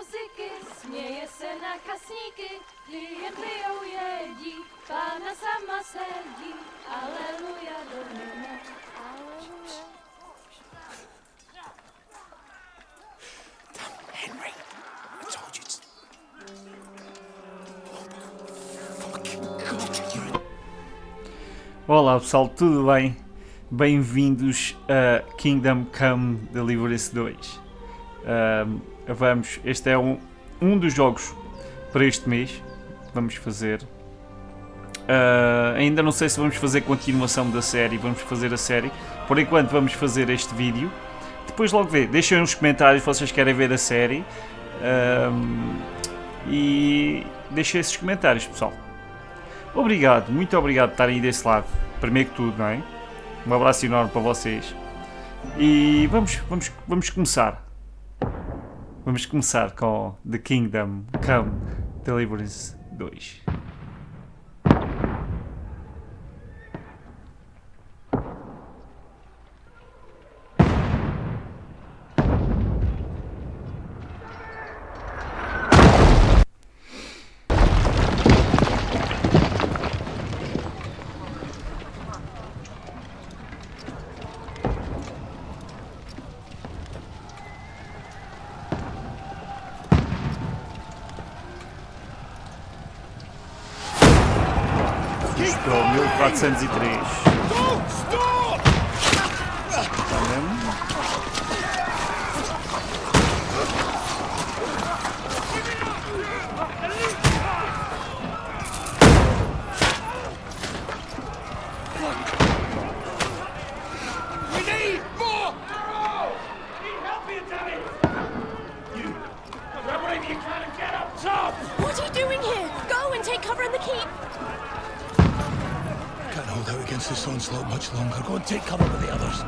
muzyky, śmieje se na kasníky, kdy jedlijou jedí, Pána sama sedí, aleluja do nebe, aleluja. Henry, I told you it's... Olá pessoal, tudo bem? Bem-vindos a Kingdom Come Deliverance 2. Este é um dos jogos para este mês. Vamos fazer. Ainda não sei se vamos fazer continuação da série. Vamos fazer a série. Por enquanto vamos fazer este vídeo. Depois logo ver. Deixem nos comentários se vocês querem ver a série. E deixem esses comentários, pessoal. Obrigado, muito obrigado por estarem aí desse lado. Primeiro que tudo, não é? Um abraço enorme para vocês. E vamos começar. Vamos começar com The Kingdom Come Deliverance 2. Isto é o 1403. Está mesmo? What are you doing here? Go and take cover in the keep! Can't hold out against this onslaught much longer. Go and take cover with the others.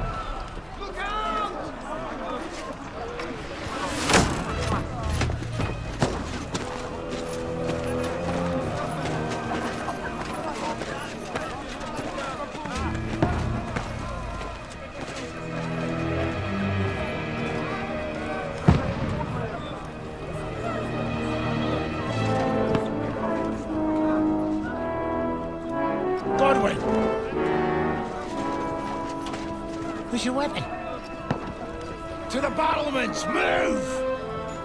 Look out! Godwin! Where's your weapon? To the battlements! Move!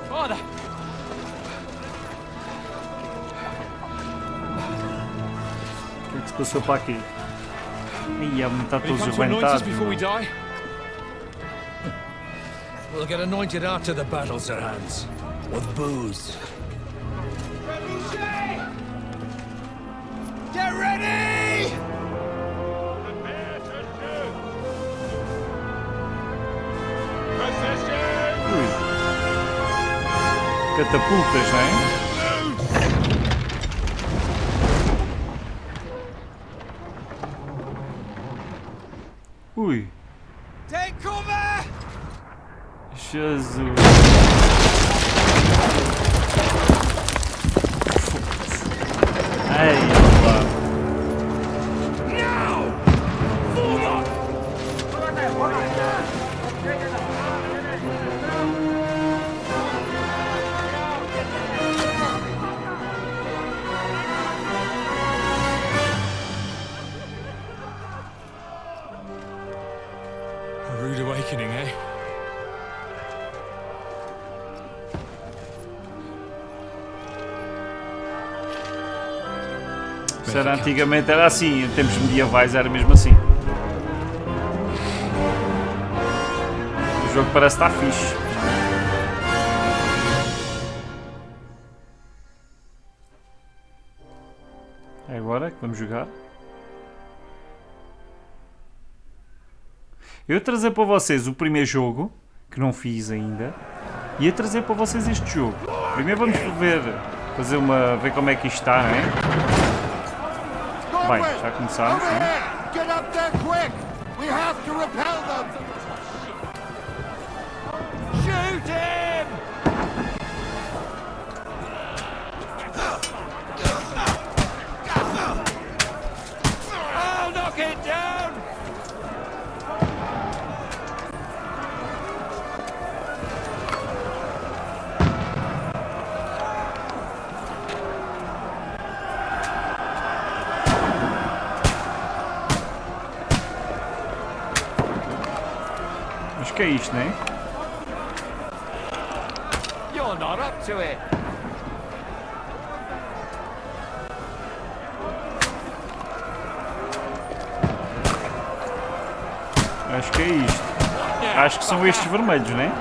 Father! O que é que se passou para aqui? Ia está todos Come to anoint us arrebentados. before we die? We'll get anointed after the battles are hands. With booze. Get ready! Ui. Catapultas, não é? Ui. Take cover! Jesus. Ai, lá. Now! Form up! A rude awakening, eh? Isso era, antigamente era assim, em tempos medievais era mesmo assim. O jogo parece estar fixe. É agora que vamos jogar. Eu ia trazer para vocês o primeiro jogo, que não fiz ainda, e ia trazer para vocês este jogo. Primeiro vamos ver como é que isto está, não é? Bem, já começámos, não é? Get up there quick! We have to repel them! Shoot him! I'll knock it down! que é isto, né? You're not up to it. Acho que é isto. Acho que são estes vermelhos, né?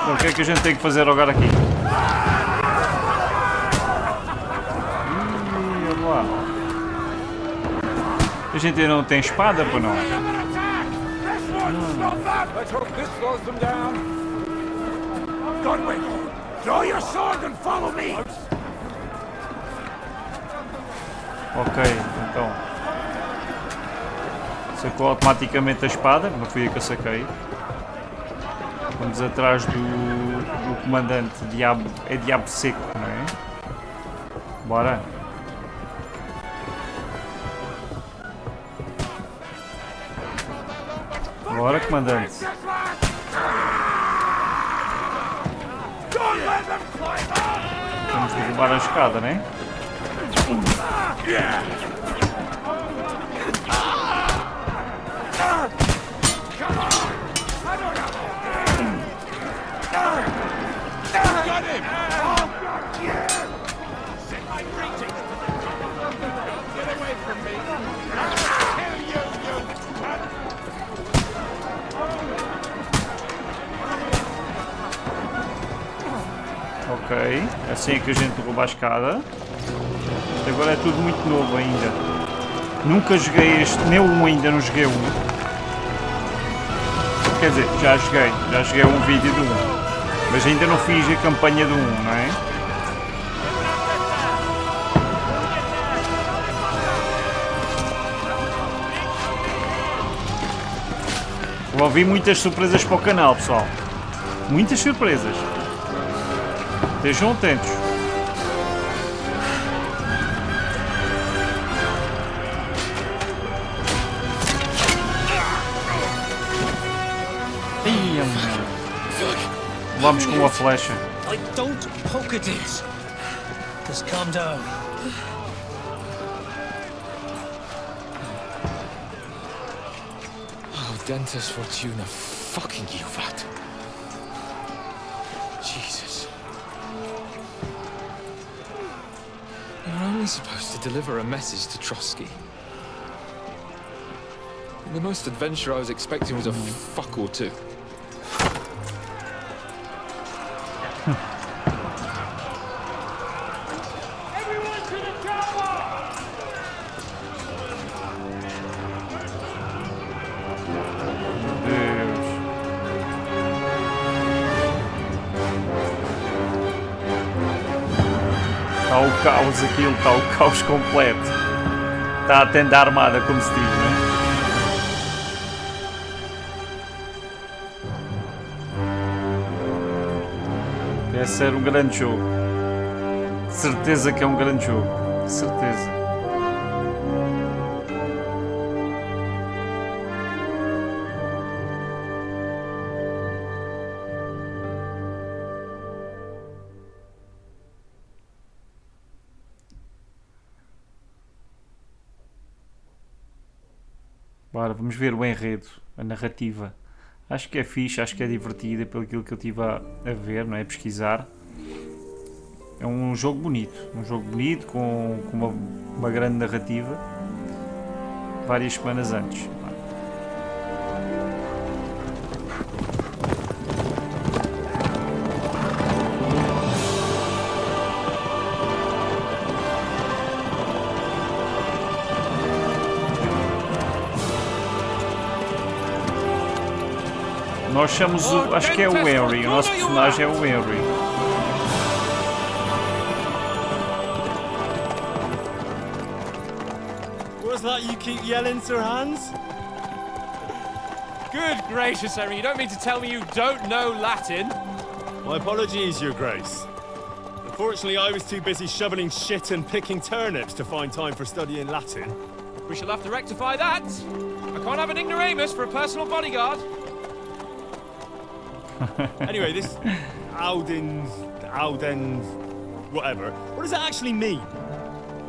Então, o que é que a gente tem que fazer agora aqui? Olha lá. A gente ainda não tem espada, pô, não? Ok, então. Sacou automaticamente a espada, não fui eu que a saquei. Vamos atrás do comandante Diabo. É Diabo Seco, não é? Bora. Bora, comandante. Vamos derrubar a escada, não é? Ok, assim é que a gente derruba a escada. Isto agora é tudo muito novo ainda. Nunca joguei este, nem o 1 ainda não joguei o 1. Quer dizer, já joguei um vídeo do 1. Mas ainda não fiz a campanha do 1, não é? Vou ouvir muitas surpresas para o canal, pessoal. Muitas surpresas. Estejam atentos. Vamos com uma flecha. I don't poke at it. Just calm down. Oh, Dentes Fortuna, fucking you, vat. Jesus. You're only supposed to deliver a message to Trotsky. The most adventure I was expecting was a fuck or two. Está o caos aquilo, está o caos completo. Está a tenda armada, como se diz, não é? Vai ser um grande jogo. Certeza que é um grande jogo. Certeza. Bora, vamos ver o enredo, a narrativa. Acho que é fixe, acho que é divertida pelo que eu estive a ver, não é? A pesquisar. É um jogo bonito com uma grande narrativa. Várias semanas antes. Nós chamamos o... acho que é o Henry. O nosso personagem é o Henry. What's that you keep yelling, Sir Hans? Good gracious, Henry, you don't mean to tell me you don't know Latin? My apologies, Your Grace. Unfortunately, I was too busy shoveling shit and picking turnips to find time for studying Latin. We shall have to rectify that. I can't have an ignoramus for a personal bodyguard. Anyway, this Audens, whatever. What does that actually mean?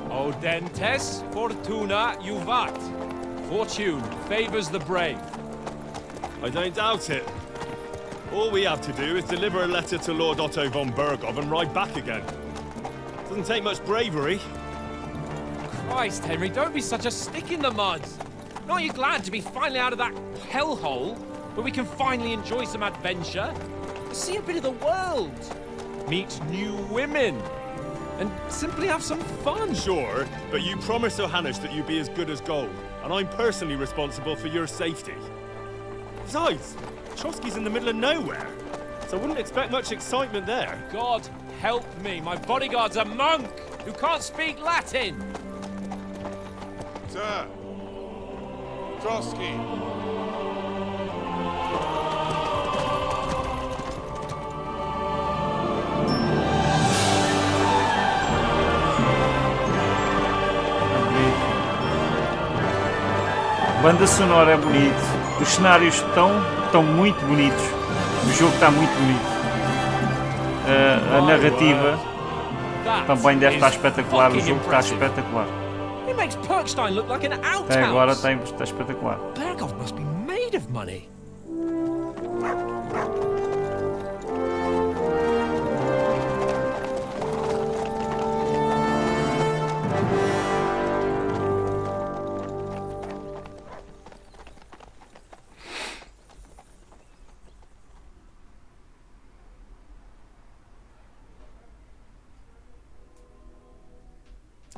Audentes fortuna juvat. Fortune favors the brave. I don't doubt it. All we have to do is deliver a letter to Lord Otto von Bergov and ride back again. Doesn't take much bravery. Christ, Henry, don't be such a stick in the mud. Aren't you glad to be finally out of that hellhole where we can finally enjoy some adventure? See a bit of the world. Meet new women. And simply have some fun. Sure, but you promised Johannes that you'd be as good as gold, and I'm personally responsible for your safety. Besides, Trotsky's in the middle of nowhere, so I wouldn't expect much excitement there. God help me, my bodyguard's a monk who can't speak Latin. Sir! Trotsky! A banda sonora é bonita, os cenários estão muito bonitos, o jogo está muito bonito, a narrativa também deve estar espetacular, o jogo está espetacular. It makes Perkstein look like an outhouse. Até agora está espetacular. Bergov must be made of money.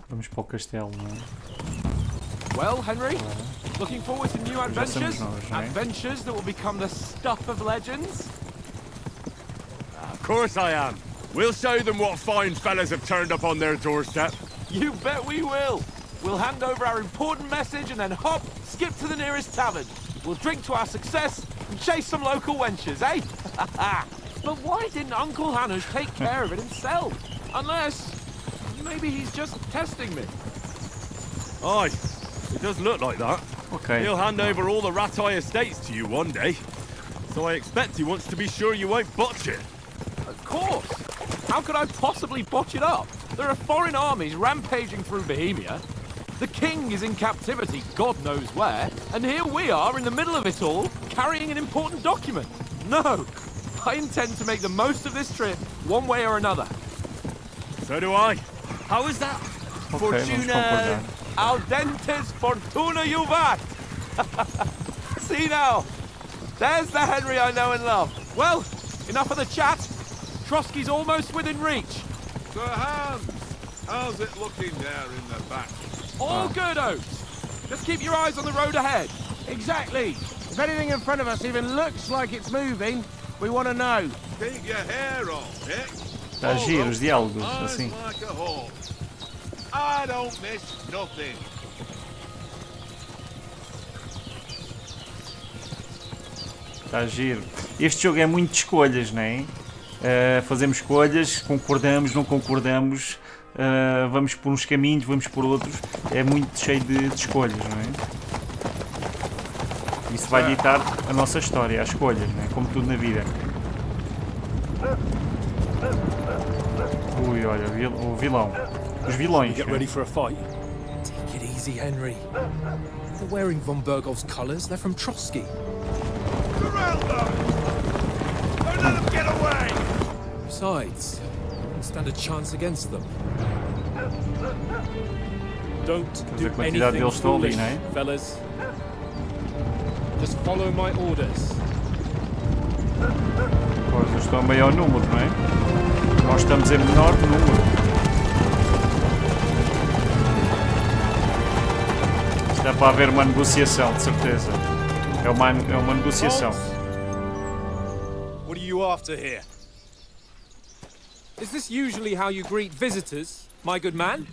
Vamos para o castelo, não é? Well, Henry, looking forward to new adventures? nós, não é? Adventures that will become the stuff of legends? Of course I am. We'll show them what fine fellas have turned up on their doorstep. You bet we will. We'll hand over our important message and then hop, skip to the nearest tavern. We'll drink to our success and chase some local wenches, eh? But why didn't Uncle Hannes take care of it himself? Unless... maybe he's just testing me. Aye, it does look like that. Ok. He'll hand over all the Ratai estates to you one day. So I expect he wants to be sure you won't botch it. Of course. How could I possibly botch it up? There are foreign armies rampaging through Bohemia. The king is in captivity, God knows where. And here we are in the middle of it all, carrying an important document. No, I intend to make the most of this trip, one way or another. So do I. How is that? Ok, vamos concordar. Audentes fortuna juvat. See now, there's the Henry I know and love. Well, enough of the chat. Trotsky's almost within reach. Sir Hans, how's it looking there in the back? All good, Oates. Just keep your eyes on the road ahead. Exactly. If anything in front of us even looks like it's moving, we want to know. Keep your hair on, Dick. Está a giro os diálogos, assim. Like a hawk. I don't miss nothing. Está a giro. Este jogo é muito de escolhas, não é? Fazemos escolhas, concordamos, não concordamos, vamos por uns caminhos, vamos por outros. É muito cheio de escolhas, não é? Isso vai ditar a nossa história, as escolhas, não é? Como tudo na vida. Ui, olha, o vilão. Os vilões. Get ready for a fight. Take it easy, Henry. They're wearing von Bergov's colours. They're from Trotsky. Corral them! Don't let them get away! Besides, you don't stand a chance against them. Don't Mas do a quantidade anything deles estão ali, foolish, não é? fellas. Just follow my orders. Pois, eles estão a maior número, não é? Nós estamos em menor número. Isto é para haver uma negociação, de certeza. É uma negociação. What are you after here? Is this usually how you greet visitors, my good man?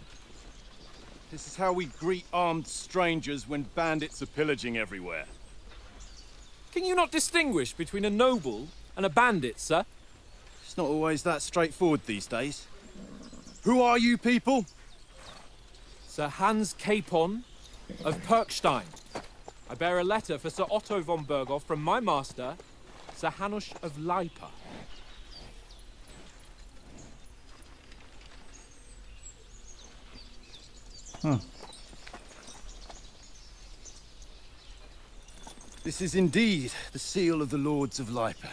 This is how we greet armed strangers when bandits are pillaging everywhere. Can you not distinguish between a noble and a bandit, sir? It's not always that straightforward these days. Who are you people? Sir Hans Capon of Perkstein. I bear a letter for Sir Otto von Berghoff from my master, Sir Hanush of Lipa. This is indeed the seal of the Lords of Lipa.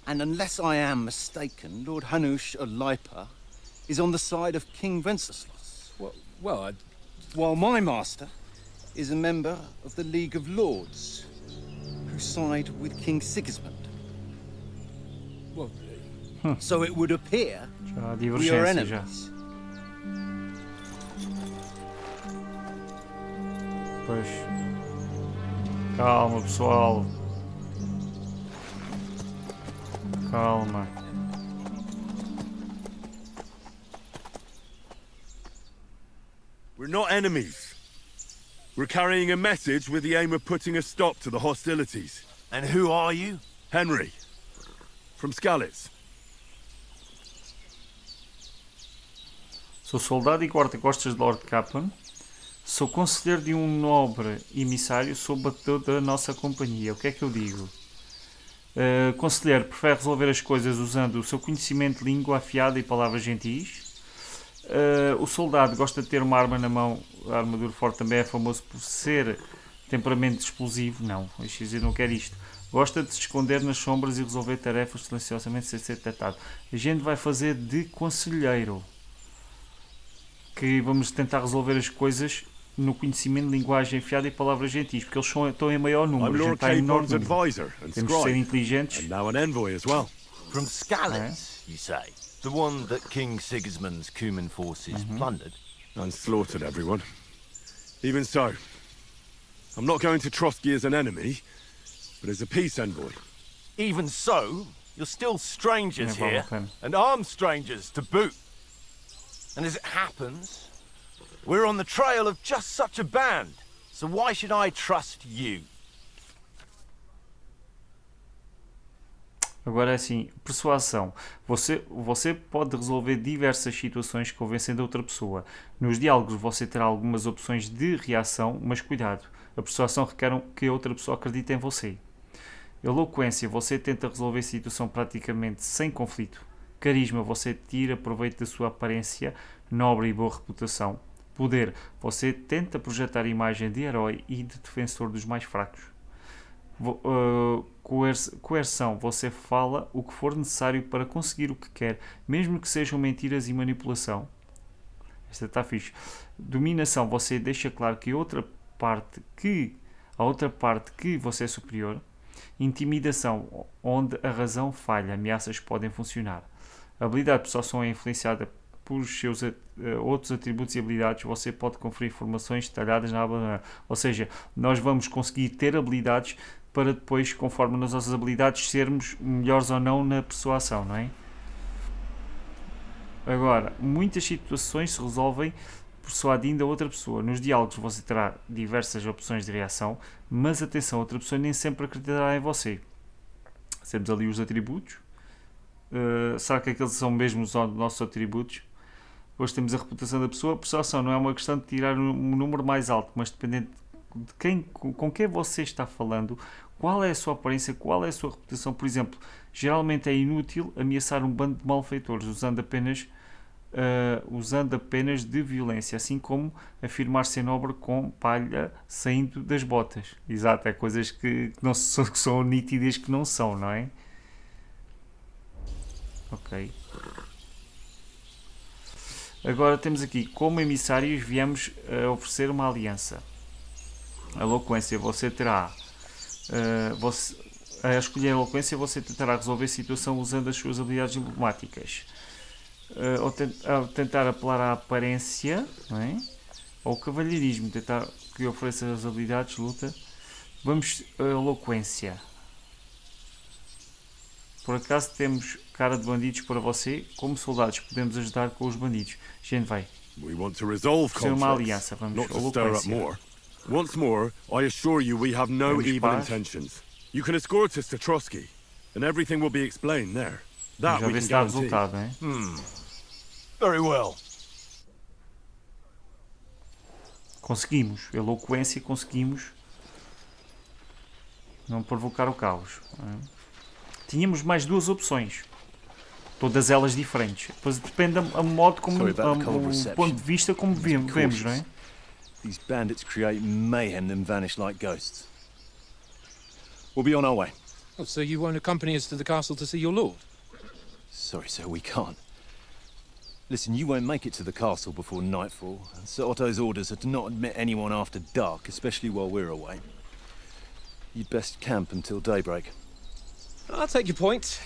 And unless I am mistaken, Lord Hanush of Lipa is on the side of King Wenceslas. While my master is a member of the League of Lords, who side with King Sigismund. So it would appear we are enemies. Pois. Calma, pessoal. Calma. We're not enemies. We're carrying a message with the aim of putting a stop to the hostilities. And who are you? Henry. From Skalitz. Sou soldado e guarda-costas de Lord Capon. Sou conselheiro de um nobre emissário sob batedor da nossa companhia. O que é que eu digo? Conselheiro prefere resolver as coisas usando o seu conhecimento de língua afiada e palavras gentis. O soldado gosta de ter uma arma na mão. A armadura forte também é famoso por ser temperamento explosivo. Não, eu não quero isto. Gosta de se esconder nas sombras e resolver tarefas silenciosamente sem ser detectado. A gente vai fazer de conselheiro. Que vamos tentar resolver as coisas no conhecimento de linguagem afiada e palavras gentis, porque eles estão em maior número. I'm Lord Capon's advisor and Temos de ser scribe, inteligentes. and now an envoy as well. From Skalitz, you say? The one that King Sigismund's Cuman forces plundered? And slaughtered everyone. Even so, I'm not going to Trotsky as an enemy, but as a peace envoy. Even so, you're still strangers here, and armed strangers to boot. And as it happens, we're on the trail of just such a band, so why should I trust you? Agora é assim, persuasão. Você pode resolver diversas situações convencendo a outra pessoa. Nos diálogos você terá algumas opções de reação, mas cuidado, a persuasão requer que a outra pessoa acredite em você. Eloquência, você tenta resolver a situação praticamente sem conflito. Carisma, você tira proveito da sua aparência nobre e boa reputação. Poder, você tenta projetar a imagem de herói e de defensor dos mais fracos. Coerção, você fala o que for necessário para conseguir o que quer, mesmo que sejam mentiras e manipulação. Esta está fixe. Dominação, você deixa claro que a outra parte que você é superior. Intimidação, onde a razão falha, ameaças podem funcionar. A habilidade de persuasão é influenciada por seus outros atributos e habilidades. Você pode conferir informações detalhadas na aba. Ou seja, nós vamos conseguir ter habilidades para depois, conforme nas nossas habilidades, sermos melhores ou não na persuasão, não é? Agora, muitas situações se resolvem persuadindo a outra pessoa. Nos diálogos você terá diversas opções de reação, mas atenção, a outra pessoa nem sempre acreditará em você. Temos ali os atributos. Será que aqueles são mesmo os nossos atributos? Depois temos a reputação da pessoa. A persuasão não é uma questão de tirar um número mais alto, mas dependendo de com quem você está falando, qual é a sua aparência, qual é a sua reputação. Por exemplo, geralmente é inútil ameaçar um bando de malfeitores usando apenas de violência, assim como afirmar ser nobre com palha saindo das botas. Exato, é coisas que são nítidas que não são, não é? Ok. Agora temos aqui, como emissários, viemos a oferecer uma aliança. A eloquência, você terá... a escolher a eloquência, você tentará resolver a situação usando as suas habilidades diplomáticas. Ao tentar apelar à aparência, não é? Ou cavalheirismo, tentar que ofereça as habilidades de luta. Vamos a eloquência. Por acaso temos cara de bandidos para você? Como soldados podemos ajudar com os bandidos? A gente vai We want to resolve fazer uma conflicts, aliança. Vamos not to stir up eloquência. more. Once more, I assure you we have no Vamos evil paz. intentions. You can escort us to Trotsky, and everything will be explained there. That Já we ver can se dá guarantee. resultado, hein? Very well. Conseguimos. Eloquência, conseguimos não provocar o caos. Não é? Tínhamos mais duas opções. Todas elas diferentes. Depois depende a modo como, o ponto de vista como vemos, não é? These bandits create mayhem then vanish like ghosts. We'll be on our way. Oh, so you won't accompany us to the castle to see your lord? Sorry, sir, we can't. Listen, you won't make it to the castle before nightfall, and Sir Otto's orders are to not admit anyone after dark, especially while we're away. You'd best camp until daybreak. I'll take your point.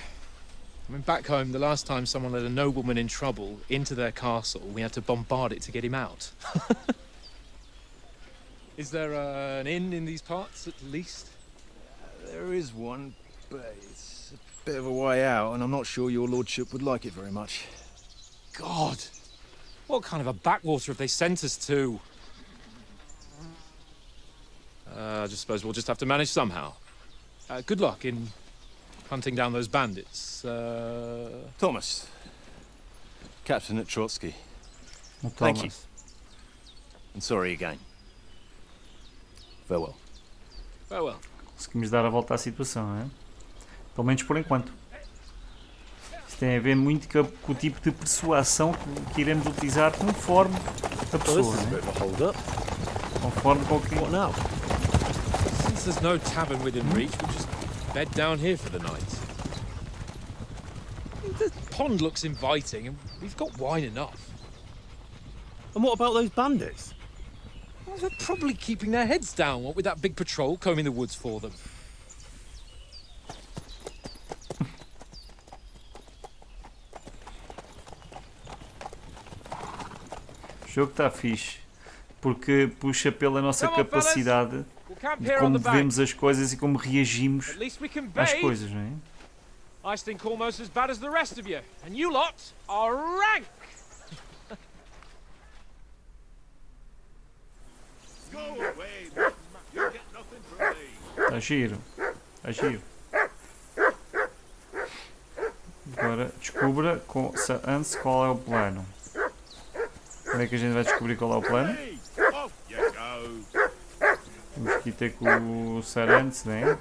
I mean, back home, the last time someone let a nobleman in trouble into their castle, we had to bombard it to get him out. Is there an inn in these parts, at least? There is one, but it's a bit of a way out, and I'm not sure your lordship would like it very much. God! What kind of a backwater have they sent us to? I just suppose we'll just have to manage somehow. Good luck in hunting down those bandits. Thomas, captain at Trotsky. O Thank you. Thomas. And sorry again. Farewell. Farewell. Conseguimos dar a volta à situação, não é? Pelo menos por enquanto. Isto tem a ver muito com o tipo de persuasão que iremos utilizar conforme a pessoa, não é? Conforme com quem... Since there's no tavern within reach, we'll just bed down here for the night. The pond looks inviting, and we've got wine enough. And what about those bandits? Well, they're probably keeping their heads down, what with that big patrol combing the woods for them. O jogo está fixe, porque puxa pela nossa capacidade de como vemos as coisas e como reagimos às coisas, não é? I stink almost as bad as the rest of you, and you lot are rank! Está giro, está giro. Agora descubra antes qual é o plano. Como é que a gente vai descobrir qual é o plano? Temos que ir ter com o Sarantes, não é?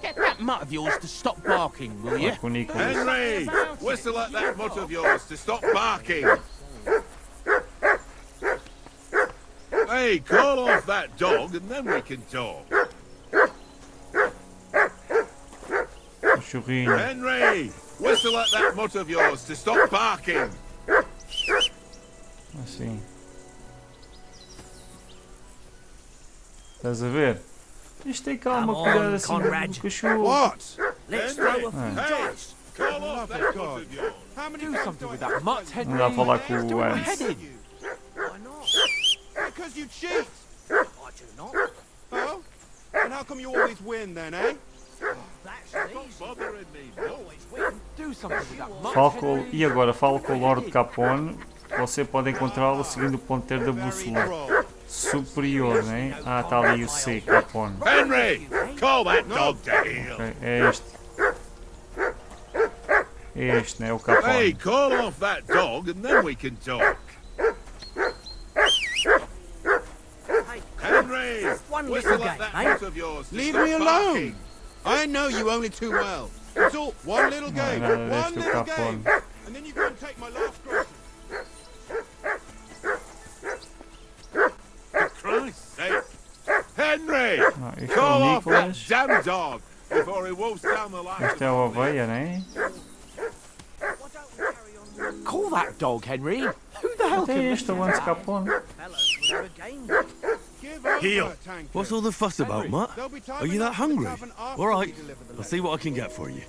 Get that mutt of yours to stop barking, will you? Com o Nicholas. Henry! Whistle at that mutt of yours to stop barking! Hey, call off that dog and then we can talk. O churrinho. Henry! Whistle at that mutt of yours to stop barking! Assim. Estás a ver? Isto tem calma, cuidado assim do cachorro. What? Let's throw a few Hey! dice. Call off that mutt of yours! Do something with that mutt, Henry. Não dá a falar com Do o it Hans. headed. Why not? Because you cheat! I do not. Oh? And how come you always win then, eh? That's easy. Bothering me, Always win. Do something with that mutt, Fala com, Henry. e agora falo com o Lord Capone. Você pode encontrá-lo seguindo o ponteiro da bússola superior, né? Ah, está ali o C, Capone. Henry! Call that dog to heel! Ok, é este. É este, né? O Capone. Hey, call off that dog and then we can talk. Henry! One little Whistle game, at that eh? mutt of yours to Leave stop me alone! barking. I know you only too well. It's all one little Não é game. nada One deste o little Capone. game. And then you go and take my last groceries. For Christ's sake! Henry! Não, este é Call o off that Nicholas. damn dog before he wolfs down the line. Este é o Oveia, né? Call that dog, Henry. Who the hell Até can este é o Hans Capone. Fellows will have a game. Give over, Heel. Tankard. What's all the fuss about, Mutt? They'll be Are you that typing up hungry? the tavern after All right, we deliver the I'll letter. see what I can get for you.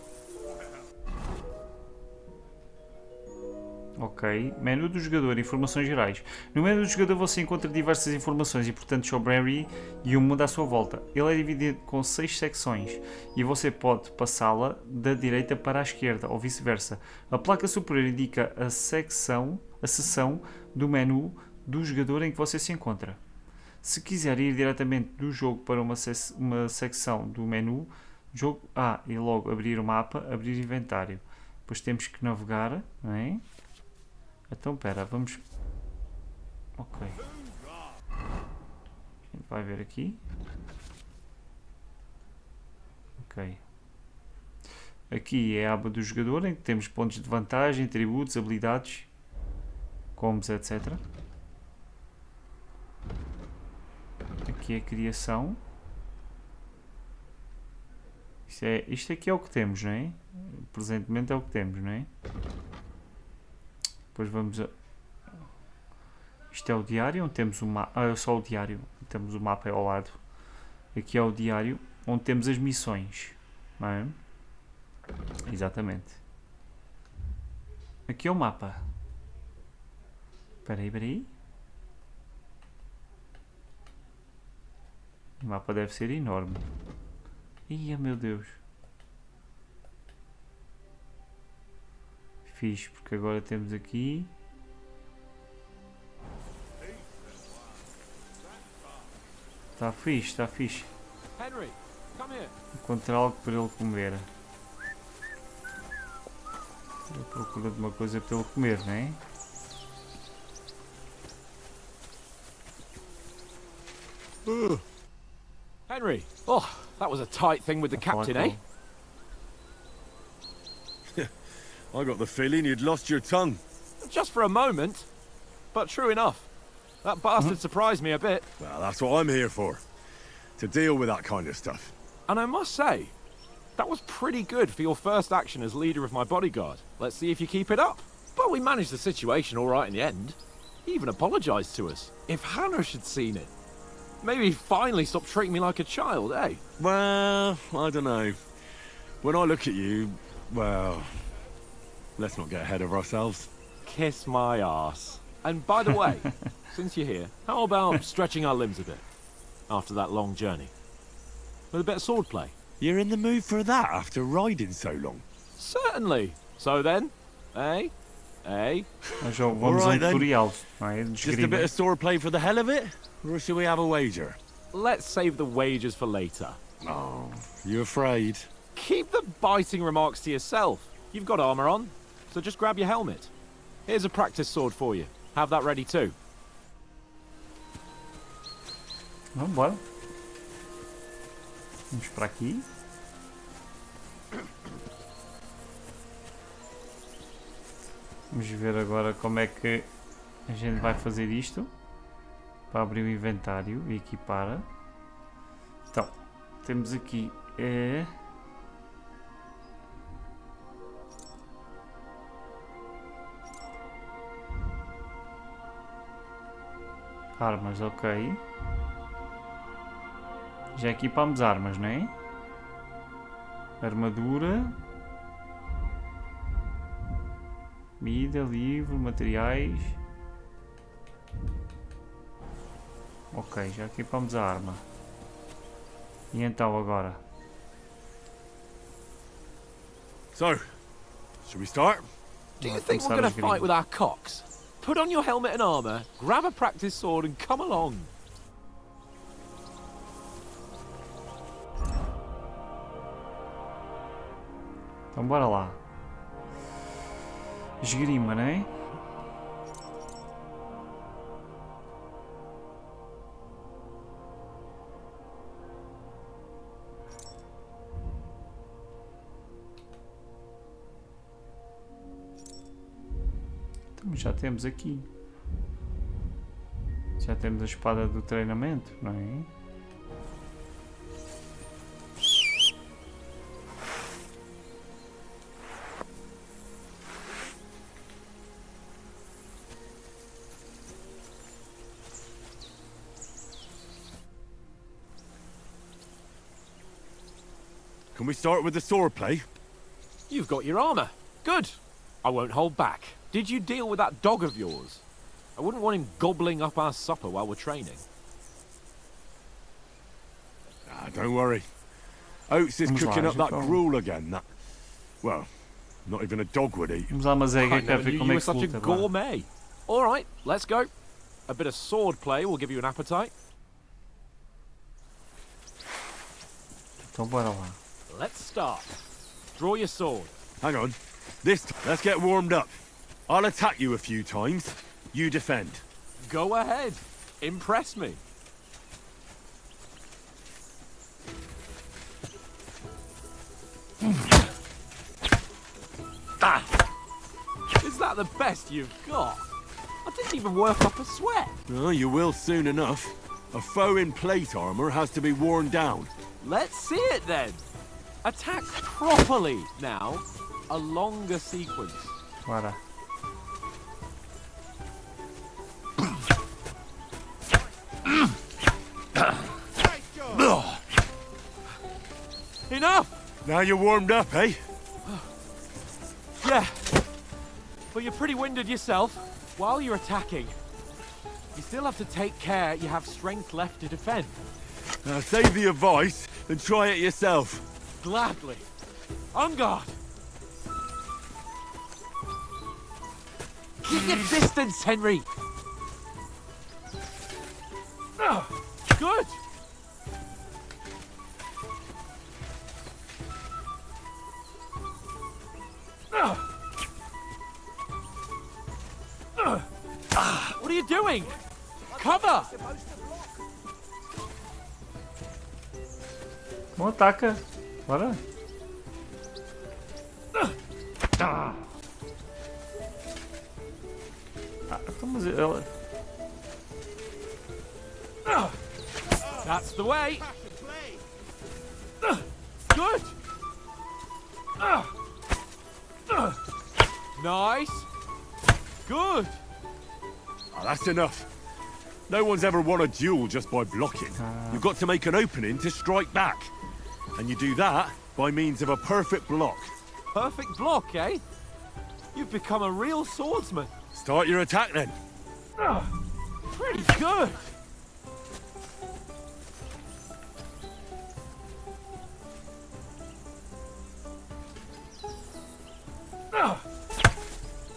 Ok, menu do jogador, informações gerais. No menu do jogador você encontra diversas informações importantes sobre Harry e o mundo à sua volta. Ele é dividido com 6 secções e você pode passá-la da direita para a esquerda ou vice-versa. A placa superior indica a seção do menu do jogador em que você se encontra. Se quiser ir diretamente do jogo para uma secção do menu, jogo e logo abrir o mapa, abrir inventário. Depois temos que navegar, não é? Então, pera, vamos... Ok. A gente vai ver aqui. Ok. Aqui é a aba do jogador, em que temos pontos de vantagem, atributos, habilidades, combos, etc. Aqui é a criação. Isto aqui é o que temos, não é? Presentemente é o que temos, não é? Depois vamos a... Isto é o diário, onde temos o mapa... é só o diário. Temos o mapa ao lado. Aqui é o diário, onde temos as missões. Não é? Exatamente. Aqui é o mapa. Espera aí. O mapa deve ser enorme. Ia, meu Deus. Fixe, porque agora temos aqui... Está fixe. Henry, come here. Encontrar algo para ele comer. Eu procuro de uma coisa para ele comer, não é? Henry, that was a tight thing with the captain, eh? I got the feeling you'd lost your tongue. Just for a moment. But true enough. That bastard surprised me a bit. Well, that's what I'm here for. To deal with that kind of stuff. And I must say, that was pretty good for your first action as leader of my bodyguard. Let's see if you keep it up. But we managed the situation all right in the end. He even apologized to us. If Hanush had seen it, maybe he'd finally stop treating me like a child, eh? Well, I don't know. When I look at you, well... Let's not get ahead of ourselves. Kiss my arse. And by the way, since you're here, how about stretching our limbs a bit? After that long journey. With a bit of swordplay. You're in the mood for that after riding so long? Certainly. So then, eh? Vamos right, a tutorial. Just a bit of swordplay for the hell of it? Or shall we have a wager? Let's save the wagers for later. Oh, you afraid? Keep the biting remarks to yourself. You've got armor on, so just grab your helmet. Here's a practice sword for you. Have that ready too. Vamos embora. Vamos para aqui. Vamos ver agora como é que a gente vai fazer isto. Para abrir o inventário e equipar. Então, temos aqui armas, ok. Já equipamos armas, não é? Armadura. Comida, livro, materiais. Ok, já equipamos a arma. E então agora? So, should we start? Do you think we're going to fight with our cocks? Put on your helmet and armor, grab a practice sword and come along. Então bora lá. Esgrima, não é? Então já temos aqui. Já temos a espada do treinamento, não é? Can we start with the swordplay? You've got your armor. Good. I won't hold back. Did you deal with that dog of yours? I wouldn't want him gobbling up our supper while we're training. Ah, don't worry. Oates is cooking up that gruel again. That, well, not even a dog would eat. Vamos lá uma zega I que never ver knew como you é were que se such a luta. Vá. gourmet. All right, let's go. A bit of sword play will give you an appetite. Então bora lá. Let's start. Draw your sword. Hang on. This time, let's get warmed up. I'll attack you a few times. You defend. Go ahead. Impress me. Is that the best you've got? I didn't even work up a sweat. Oh, you will soon enough. A foe in plate armor has to be worn down. Let's see it then. Attack properly now. A longer sequence. Bora. Enough! Now you're warmed up, eh? Yeah. But you're pretty winded yourself. While you're attacking, you still have to take care you have strength left to defend. Now save the advice and try it yourself. Gladly. On guard. Keep your distance, Henry. Good. What are you doing? Cover! Não ataca. Bora. Ah, então, mas ela... That's the way. Good. Nice. Good. Oh, that's enough. No one's ever won a duel just by blocking. You've got to make an opening to strike back. And you do that by means of a perfect block. Perfect block, eh? You've become a real swordsman. Start your attack then. Pretty good.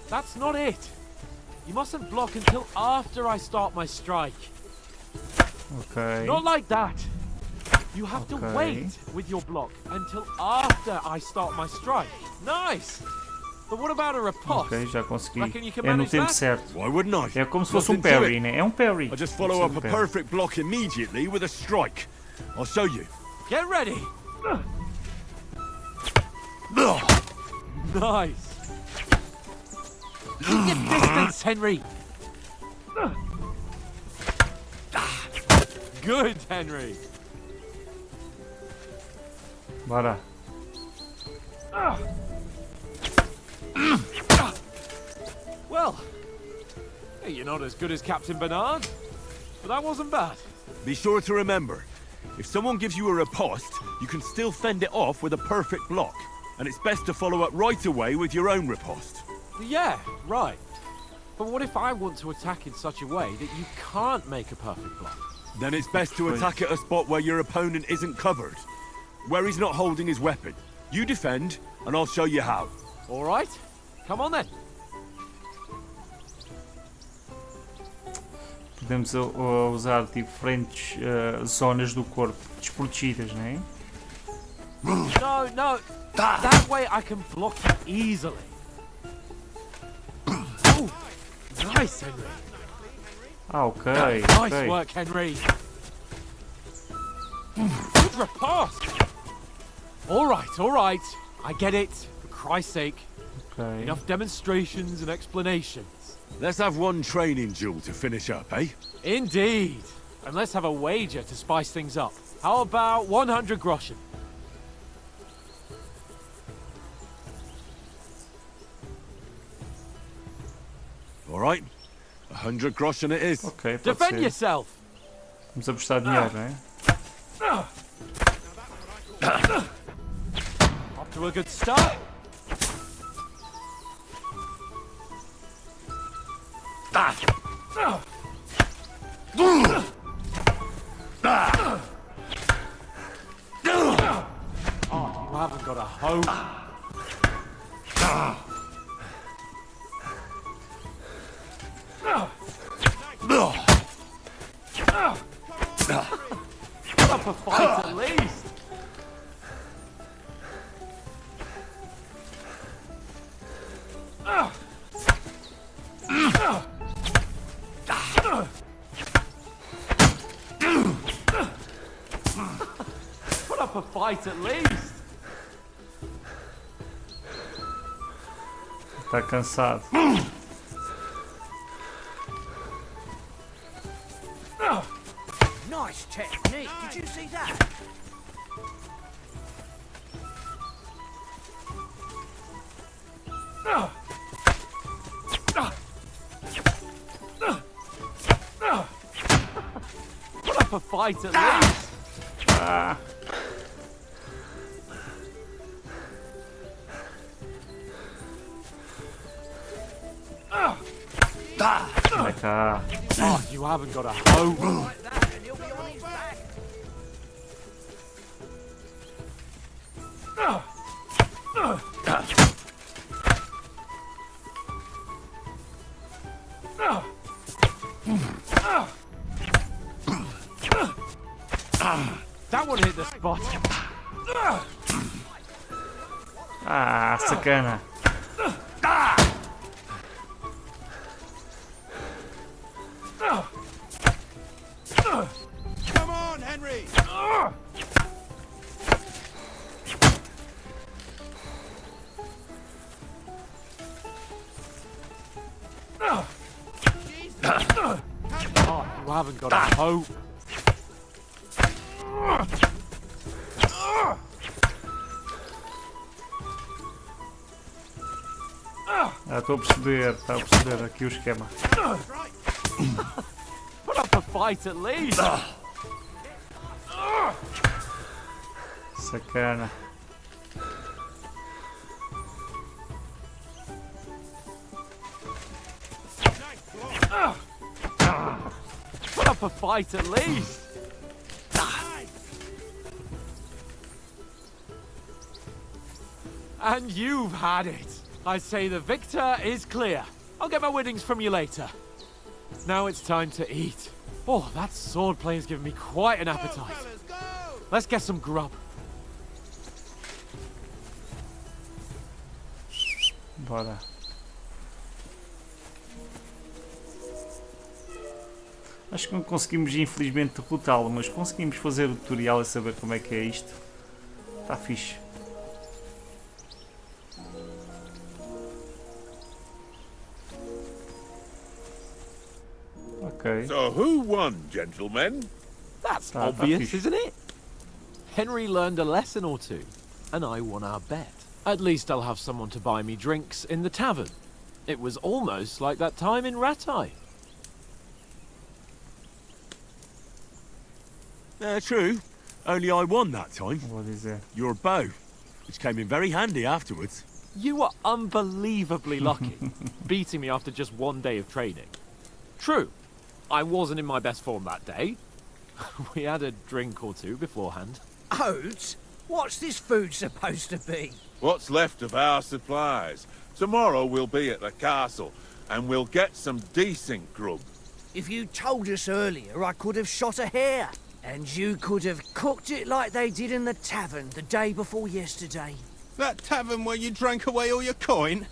That's not it. You mustn't block until after I start my strike. Okay. Not like that. You have to wait with your block until after I start my strike. Nice. But what about a riposte? Ok, já consegui. Reckon you can É no manage tempo that? certo. Why wouldn't I? É como se fosse um Nothing to parry, it. né? É um parry. I just follow up a perfect block immediately with a strike. I'll show you. Get ready. Nice. Keep your distance, Henry. Good, Henry. Bora. Well, hey, you're not as good as Captain Bernard, but that wasn't bad. Be sure to remember, if someone gives you a riposte, you can still fend it off with a perfect block. And it's best to follow up right away with your own riposte. Yeah, right. But what if I want to attack in such a way that you can't make a perfect block? Then it's best to attack at a spot where your opponent isn't covered. Where he's not holding his weapon. You defend, and I'll show you how. All right. Come on then. Podemos usar diferentes zonas do corpo desprotegidas, não é? No. That way I can block you easily. Oh, nice, Henry. Ah, ok. Nice work, Henry. Good riposte. All right. I get it. For Christ's sake. Okay. Enough demonstrations and explanations. Let's have one training duel to finish up, eh? Indeed. And let's have a wager to spice things up. How about 100 groschen? All right. 100 groschen it is. Ok, pode Defend ser. yourself. Vamos apostar dinheiro, não é? Off to a good start. Oh, you haven't got a hope. Put up a fight at least. Put up a fight at least. Está cansado. Nice technique. Did you see that? Put up a fight at least. Oh, you haven't got a hope. That one hit the spot. Ah, sacana. Come on, Henry! Oh, you haven't got a hope. Estou a perceber, aqui o esquema. Put up a fight at least. Sacana. Put up a fight at least. And you've had it. I say the victor is clear. I'll get my winnings from you later. Now it's time to eat. Oh, that sword play has given me quite an appetite. Let's get some grub. Bora. Acho que não conseguimos infelizmente derrotá-lo, mas conseguimos fazer o tutorial e saber como é que é isto. Está fixe. Okay. So who won, gentlemen? That's obvious, isn't it? Henry learned a lesson or two, and I won our bet. At least I'll have someone to buy me drinks in the tavern. It was almost like that time in Rattay. True. Only I won that time. What is it? Your bow, which came in very handy afterwards. You were unbelievably lucky, beating me after just one day of training. True, I wasn't in my best form that day. We had a drink or two beforehand. Oats? What's this food supposed to be? What's left of our supplies. Tomorrow we'll be at the castle, and we'll get some decent grub. If you told us earlier, I could have shot a hare. And you could have cooked it like they did in the tavern the day before yesterday. That tavern where you drank away all your coin?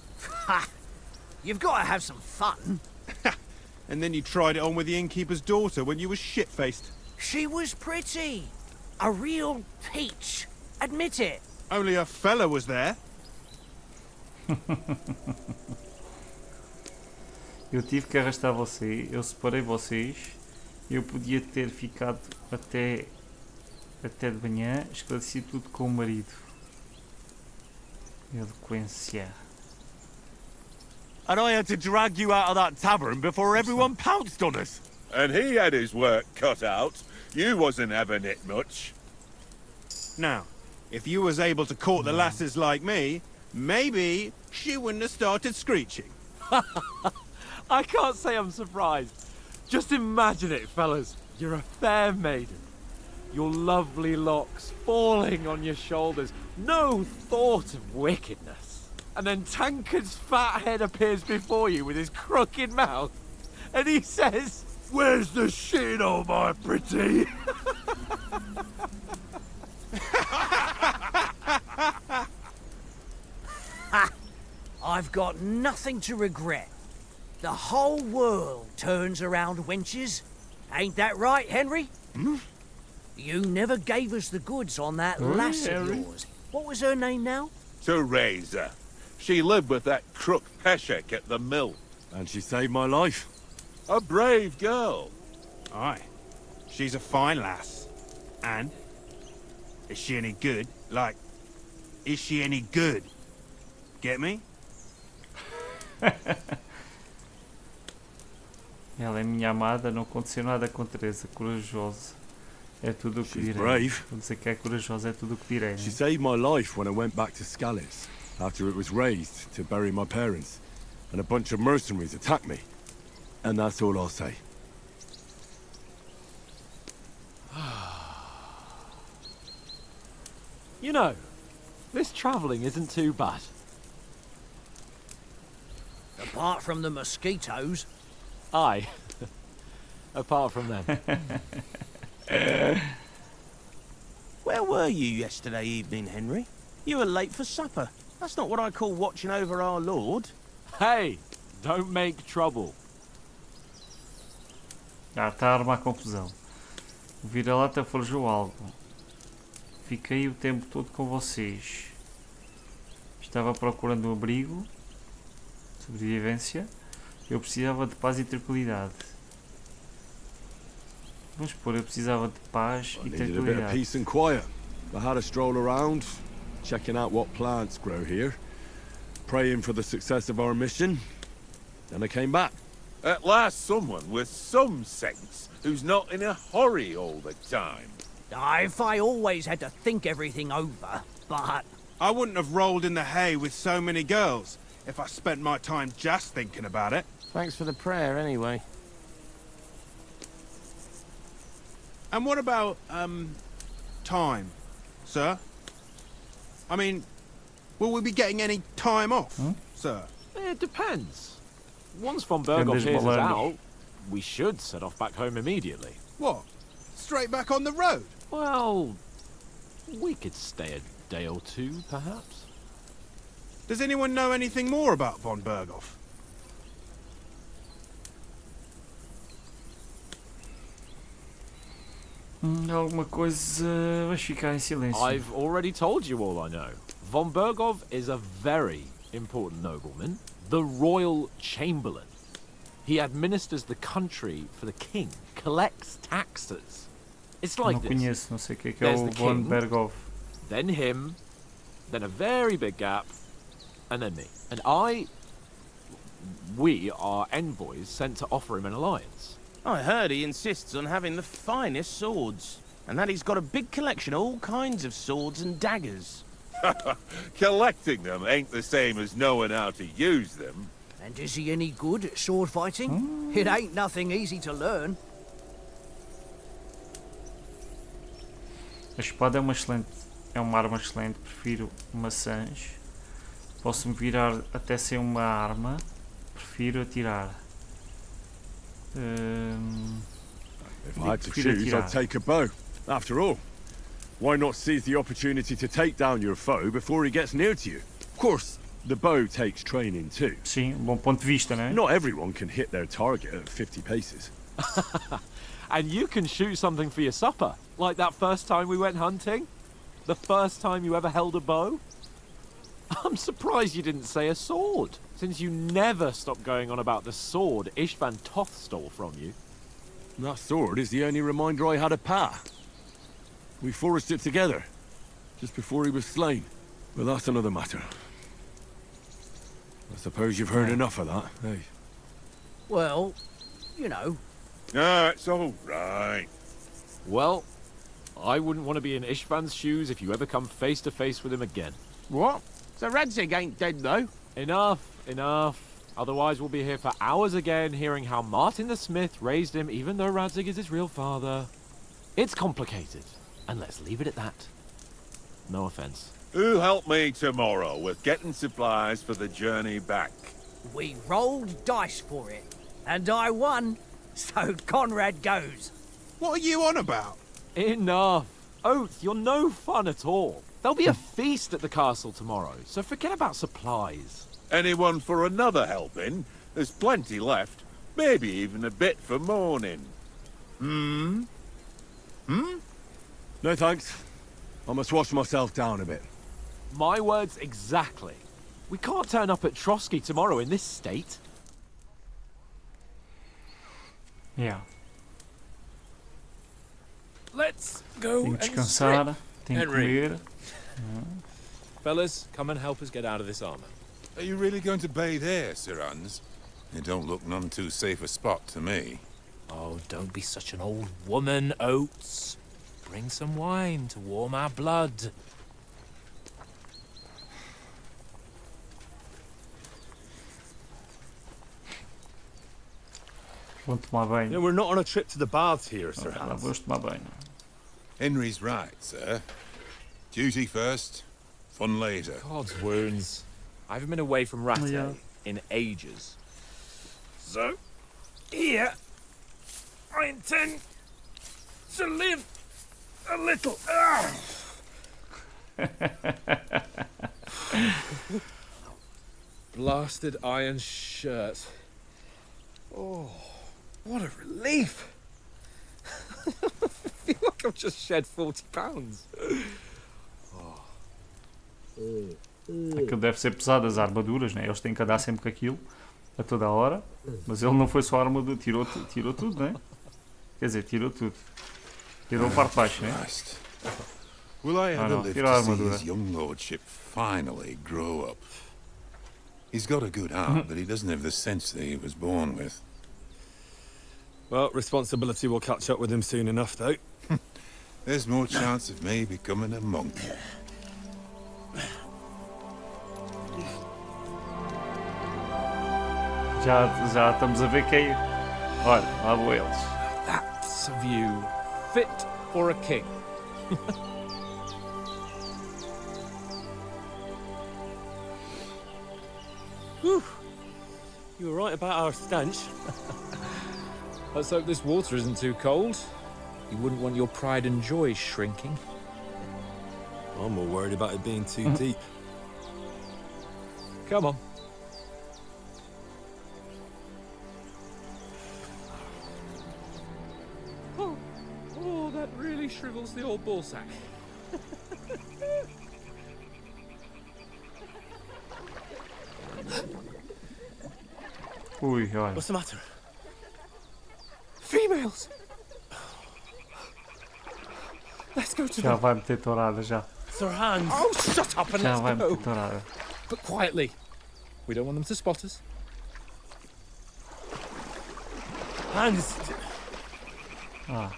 Ha! You've got to have some fun. And then you tried it on with the innkeeper's daughter when you were shit-faced. She was pretty. A real peach. Admit it. Only a fella was there. Eu tive que arrastar você, eu separei vocês. Eu podia ter ficado até de manhã, esclareci tudo com o marido. Eloquência. And I had to drag you out of that tavern before everyone pounced on us. And he had his work cut out. You wasn't having it much. Now, if you was able to court the lasses like me, maybe she wouldn't have started screeching. I can't say I'm surprised. Just imagine it, fellas. You're a fair maiden. Your lovely locks falling on your shoulders. No thought of wickedness. And then Tankard's fat head appears before you with his crooked mouth. And he says, "Where's the shit, oh my pretty?" I've got nothing to regret. The whole world turns around wenches. Ain't that right, Henry? Hmm? You never gave us the goods on that lass of yours. What was her name now? Teresa. She lived with that crook Peshek at the mill. And she saved my life. A brave girl. Aye. She's a fine lass. And? Is she any good? Like, is she any good? Get me? Ela é minha amada, não aconteceu nada com Teresa, corajosa. É tudo o que direi. Brave. Vou dizer que é corajosa, é tudo o que direi. She saved my life when I went back to Scallis, after it was raised to bury my parents, and a bunch of mercenaries attacked me. And that's all I'll say. you know, this travelling isn't too bad. Apart from the mosquitoes. Aye. Apart from them. Where were you yesterday evening, Henry? You were late for supper. That's not what I call watching over our Lord. Hey, don't make trouble. Está a armar confusão. O vira-lata forjou algo. Fiquei o tempo todo com vocês. Estava procurando um abrigo, sobrevivência. Eu precisava de paz e tranquilidade. Vamos pôr, eu precisava de paz e I needed a bit of tranquilidade. peace and quiet. I had a stroll around, checking out what plants grow here, praying for the success of our mission. Then I came back. At last someone with some sense who's not in a hurry all the time. If I always had to think everything over, but... I wouldn't have rolled in the hay with so many girls if I spent my time just thinking about it. Thanks for the prayer, anyway. And what about, time, sir? I mean, will we be getting any time off, sir? It depends. Once von Berghoff hears us out, we should set off back home immediately. What? Straight back on the road? Well, we could stay a day or two, perhaps. Does anyone know anything more about von Berghoff? Alguma coisa. Vais ficar em silêncio. I've already told you all I know. Von Berghoff is a very important nobleman, the royal chamberlain. He administers the country for the king, collects taxes. It's like Não this. conheço, não sei o que é There's o the von king, Berghoff. then him, then a very big gap, and then me. And we are envoys sent to offer him an alliance. I heard he insists on having the finest swords, and that he's got a big collection of all kinds of swords and daggers. Collecting them ain't the same as knowing how to use them. And is he any good at sword fighting? It ain't nothing easy to learn. A espada é uma arma excelente, prefiro maçãs. Posso-me virar até ser uma arma, prefiro atirar. If I had to choose, I'd take a bow. After all, why not seize the opportunity to take down your foe before he gets near to you? Of course, the bow takes training too. Sim, bom ponto de vista, não é? Not everyone can hit their target at 50 paces. And you can shoot something for your supper, like that first time we went hunting. The first time you ever held a bow. I'm surprised you didn't say a sword, since you never stopped going on about the sword Ishvan Toth stole from you. That sword is the only reminder I had of Pa. We forged it together, just before he was slain. But that's another matter. I suppose you've heard enough of that, eh? Well, you know. No, it's all right. Well, I wouldn't want to be in Ishvan's shoes if you ever come face to face with him again. What? So Radzig ain't dead, though? Enough, enough. Otherwise, we'll be here for hours again, hearing how Martin the Smith raised him, even though Radzig is his real father. It's complicated, and let's leave it at that. No offense. Who'll help me tomorrow with getting supplies for the journey back? We rolled dice for it, and I won, so Conrad goes. What are you on about? Enough. Oath, you're no fun at all. There'll be a feast at the castle tomorrow, so forget about supplies. Anyone for another helping? There's plenty left. Maybe even a bit for morning. No thanks. I must wash myself down a bit. My words exactly. We can't turn up at Trotsky tomorrow in this state. Yeah. Let's go Tenho que and descansar, strip. tenho que Henry. comer. Fellas, come and help us get out of this armor. Are you really going to bathe here, Sir Hans? It don't look none too safe a spot to me. Oh, don't be such an old woman, Oates. Bring some wine to warm our blood. Vou tomar banho. We're not on a trip to the baths here, Sir Ah, Hans. vou tomar banho. Henry's right, sir. Duty first, fun later. God's wounds. I haven't been away from Rattay Yeah. in ages. So, here, I intend to live a little. Blasted iron shirt. Oh, what a relief. I feel like I've just shed 40 pounds. Aquilo deve ser pesado, as armaduras, né? Eles têm que andar sempre com aquilo a toda a hora. Mas ele não foi só a armadura, tirou tudo, né? Quer dizer, tirou tudo. Tirou a parte de baixo, né? Will I ever não, live tirou a to see armadura. his young lordship finally grow up? He's got a good heart, but he doesn't have the sense that he was born with. Well, responsibility will catch up with him soon enough, though. There's more chance of me becoming a monk. Já estamos a ver quem. Olha, lá vão eles. That's a view fit for a king. Whew. You were right about our stench. Let's hope this water isn't too cold. You wouldn't want your pride and joy shrinking. I'm more worried about it being too deep. Come on. Oh, that really shrivels the old ball sack. Ui, olha. What's the matter? Females! Let's go to Já them. vai meter tourada, já. Sir Hans! Oh, shut up and Já let's vai go. meter tourada. But quietly. We don't want them to spot us. Hans! Ah.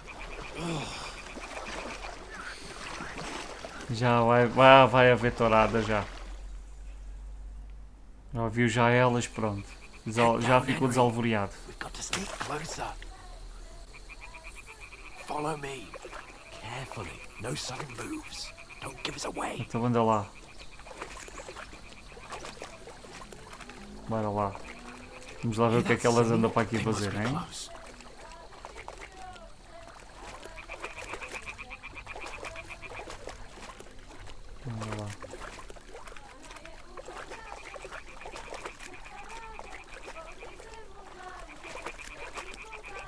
Já vai haver tourada, já. Já ouviu já elas, pronto. Já ficou desalvoriado. We've got to sneak closer. Follow me. Carefully. No sudden moves. Don't give us away. Então anda lá. Bora lá. Vamos lá ver o que é que elas andam para aqui fazer, não é? Vamos lá.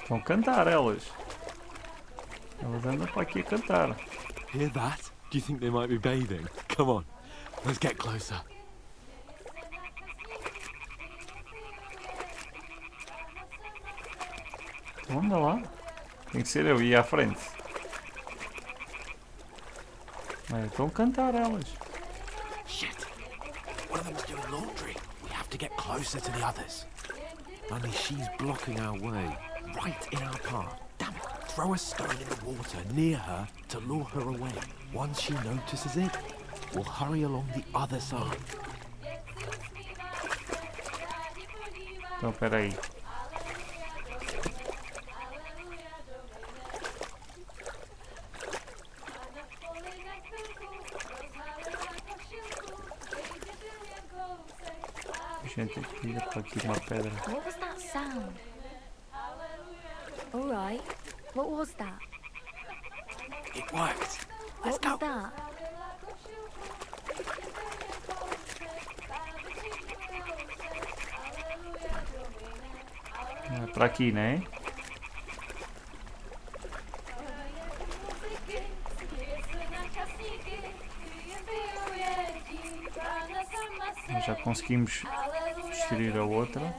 Vão cantar elas. Elas andam para aqui a cantar. Hear that? Do you think they might be bathing? Come on, let's get closer. Então anda lá. Tem que ser eu ir à frente. Mas estão a cantar elas. Shit. One of them's doing laundry. We have to get closer to the others. Only she's blocking our way, right in our path. Damn it. Throw a stone in the water near her to lure her away. Once she notices it, we'll hurry along the other side. Então, espera aí. Gente, aqui para aqui uma pedra. What was that sound? All right. What was that? It worked. What was that? É para aqui, né? Já conseguimos destruir a outra.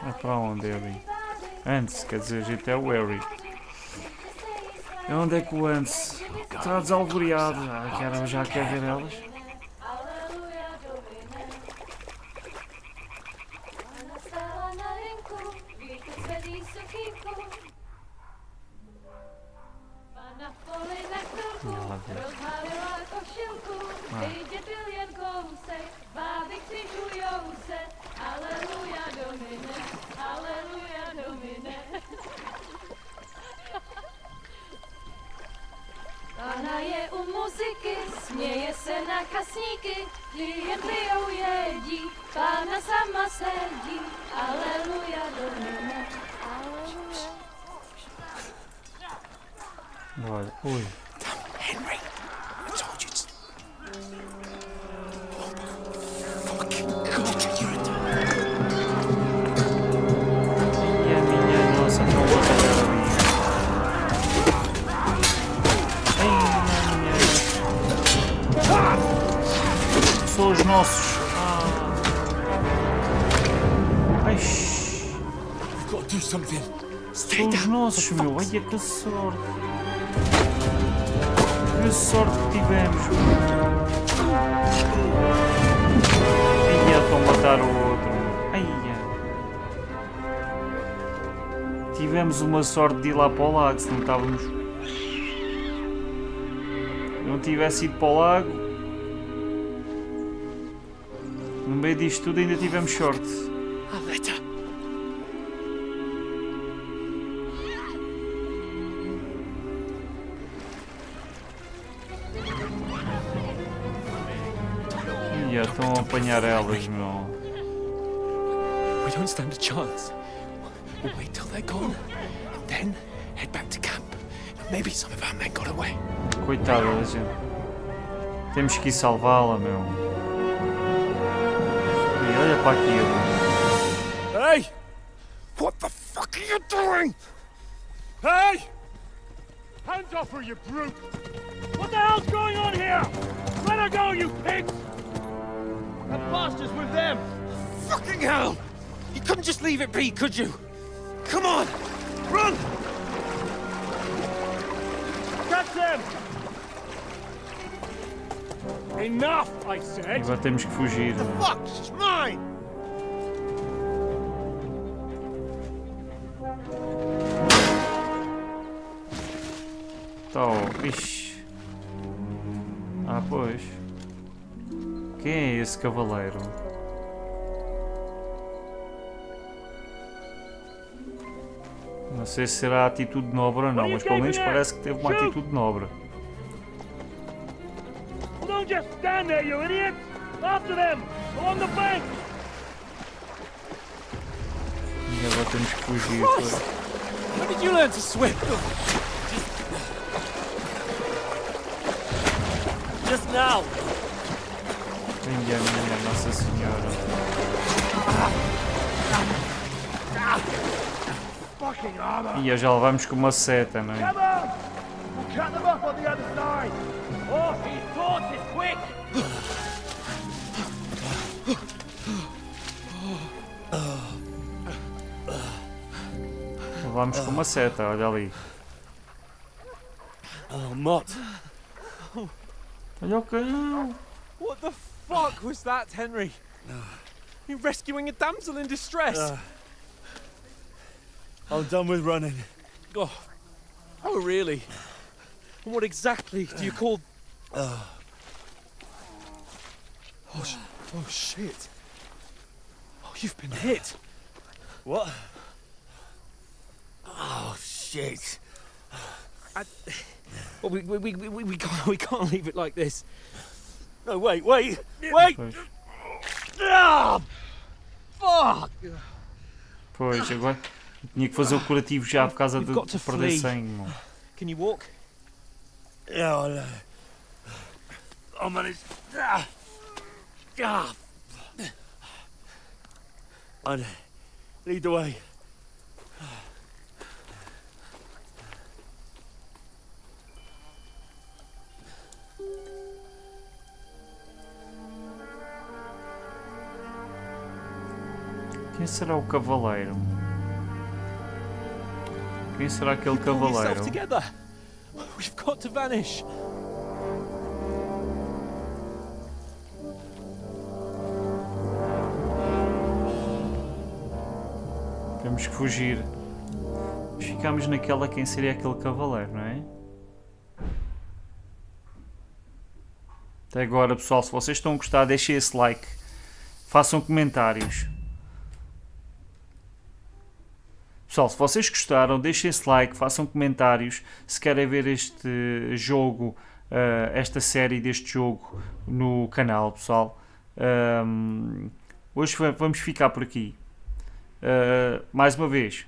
É para onde, Harry? Antes, quer dizer, a gente é o Harry. É onde é que o antes está desalvoreado? Já quer ver elas? Pána je u muziky, směje se na kasníky, klienty jedí, Pána sama sedí, aleluja, domine, aleluja. Olha, ui. Henry, I told you to... Fucking God, you're a... Minha nossa, não vou pegar ali. São os nossos. Ai, são os nossos, meu. Ai, que sorte. Que sorte que tivemos. Ai, estão a matar o outro. Ai, tivemos uma sorte de ir lá para o lago, se não estávamos. Não tivesse ido para o lago. No meio disto tudo ainda tivemos sorte. E estão a apanhar elas, meu. We don't stand a chance. We'll wait till they're gone, and then head back to camp. Maybe some of our men got away. Coitada da gente. Temos que ir salvá-la, meu. E olha para aquilo. Hey! What the fuck are you doing? Hey! Hands off her, you brute! What the hell's going on here? Let her go, you pigs! That bastard's with them! Fucking hell! You couldn't just leave it be, could you? Come on! Run! Catch them! Enough, I said! Agora temos que fugir. The fuck? She's mine! Então, ixi. Ah, pois. Quem é esse cavaleiro? Não sei se será atitude nobre ou não, mas pelo menos parece que teve uma atitude nobre. Well, don't just stand there, you idiot! After them! Along the bank! E agora temos que fugir. When did you learn to swim? Just now! Minha Nossa Senhora. Fucking armor! E já levamos com uma seta, não é? Come on! We'll cut them up on the other side! Oh, these torches, quick! Levamos com uma seta, olha ali. Oh, Mott. Olha o cão. What the fuck was that, Henry? You rescuing a damsel in distress? I'm done with running. Oh, really? And what exactly do you call... Oh shit. Oh, you've been hit. What? Oh shit. Well, we can't leave it like this. No, wait! Ah! Fuck! Pois, agora tinha que fazer o curativo já por causa de perder sangue, mano. Can you walk? Yeah, I'll manage. I'd lead the way. Quem será o cavaleiro? Quem será aquele cavaleiro? We've got to vanish. Temos que fugir. Ficamos naquela quem seria aquele cavaleiro, não é? Até agora, pessoal, se vocês estão a gostar, deixem esse like. Façam comentários. Pessoal, se vocês gostaram, deixem esse like, façam comentários. Se querem ver este jogo, esta série deste jogo no canal, pessoal. Hoje vamos ficar por aqui. Mais uma vez,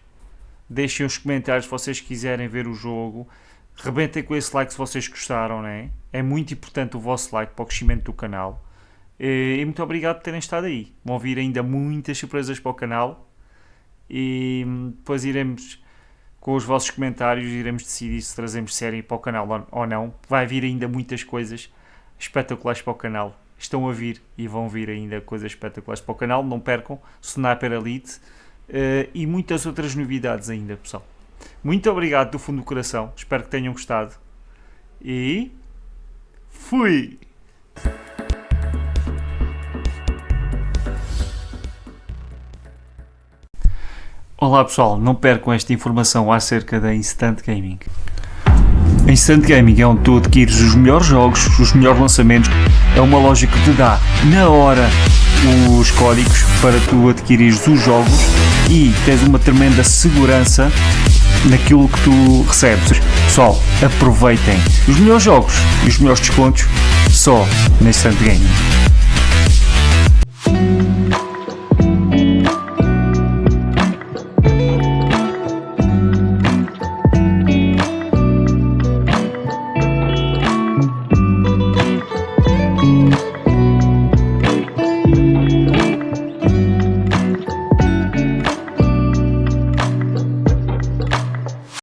deixem os comentários se vocês quiserem ver o jogo. Rebentem com esse like se vocês gostaram, né? É muito importante o vosso like para o crescimento do canal. E muito obrigado por terem estado aí. Vão vir ainda muitas surpresas para o canal. E depois iremos, com os vossos comentários, iremos decidir se trazemos série para o canal ou não. Vai vir ainda muitas coisas espetaculares para o canal. Estão a vir e vão vir ainda coisas espetaculares para o canal. Não percam, Sniper Elite e muitas outras novidades ainda, pessoal. Muito obrigado do fundo do coração. Espero que tenham gostado. E fui! Olá pessoal, não percam esta informação acerca da Instant Gaming. A Instant Gaming é onde tu adquires os melhores jogos, os melhores lançamentos. É uma loja que te dá na hora os códigos para tu adquirires os jogos e tens uma tremenda segurança naquilo que tu recebes. Pessoal, aproveitem os melhores jogos e os melhores descontos só na Instant Gaming.